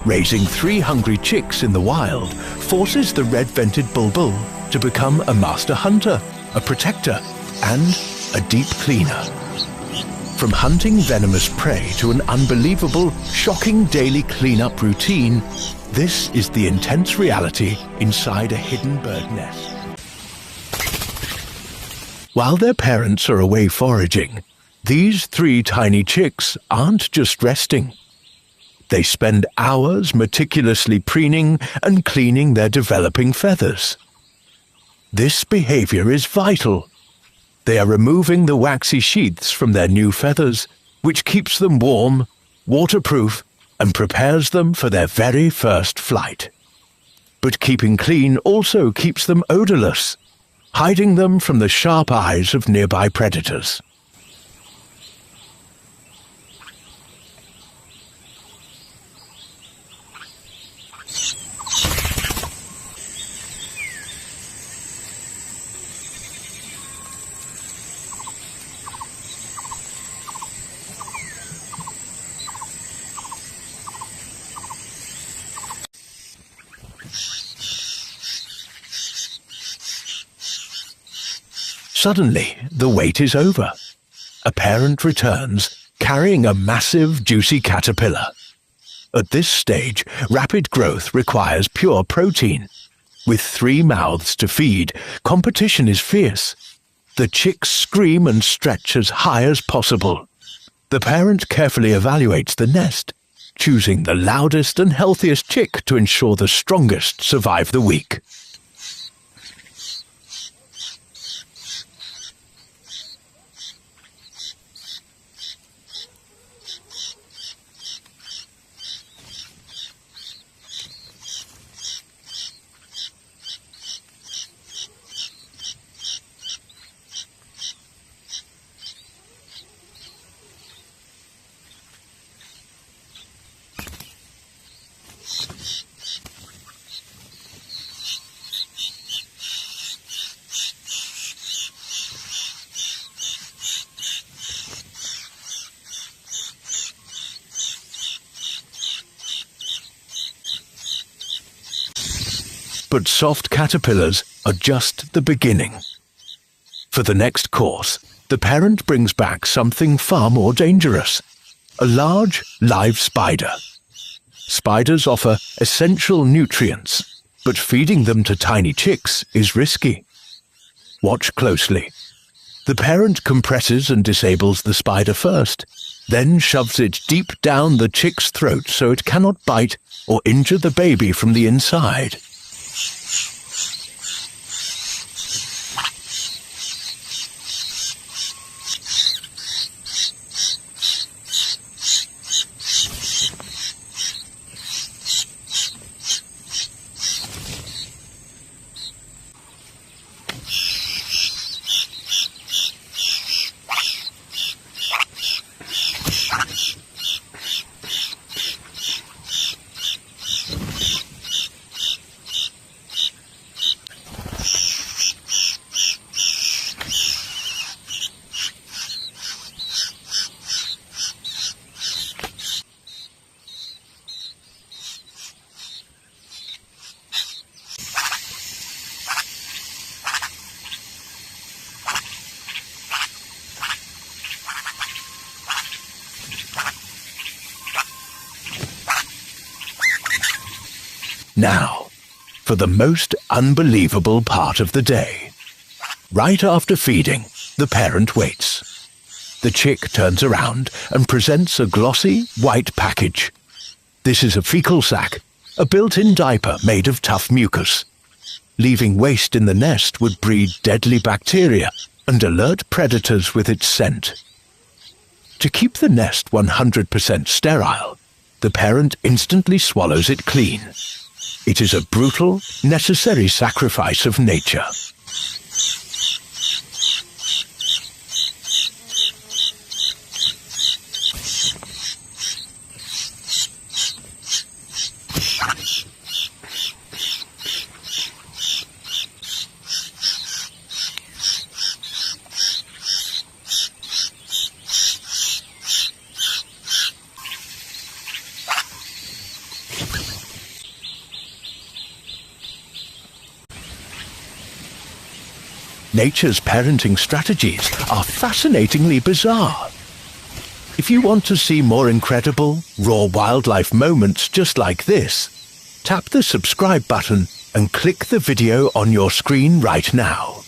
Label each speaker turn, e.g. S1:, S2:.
S1: Raising 3 hungry chicks in the wild forces the red-vented bulbul to become a master hunter, a protector, and a deep cleaner. From hunting venomous prey to an unbelievable, shocking daily cleanup routine, this is the intense reality inside a hidden bird nest. While their parents are away foraging, these 3 tiny chicks aren't just resting. They spend hours meticulously preening and cleaning their developing feathers. This behavior is vital. They are removing the waxy sheaths from their new feathers, which keeps them warm, waterproof, and prepares them for their very first flight. But keeping clean also keeps them odorless, hiding them from the sharp eyes of nearby predators. Suddenly, the wait is over. A parent returns, carrying a massive, juicy caterpillar. At this stage, rapid growth requires pure protein. With 3 mouths to feed, competition is fierce. The chicks scream and stretch as high as possible. The parent carefully evaluates the nest, choosing the loudest and healthiest chick to ensure the strongest survive the week. But soft caterpillars are just the beginning. For the next course, the parent brings back something far more dangerous: a large, live spider. Spiders offer essential nutrients, but feeding them to tiny chicks is risky. Watch closely. The parent compresses and disables the spider first, then shoves it deep down the chick's throat so it cannot bite or injure the baby from the inside. Now, for the most unbelievable part of the day. Right after feeding, the parent waits. The chick turns around and presents a glossy, white package. This is a fecal sac, a built-in diaper made of tough mucus. Leaving waste in the nest would breed deadly bacteria and alert predators with its scent. To keep the nest 100% sterile, the parent instantly swallows it clean. It is a brutal, necessary sacrifice of nature. Nature's parenting strategies are fascinatingly bizarre. If you want to see more incredible, raw wildlife moments just like this, tap the subscribe button and click the video on your screen right now.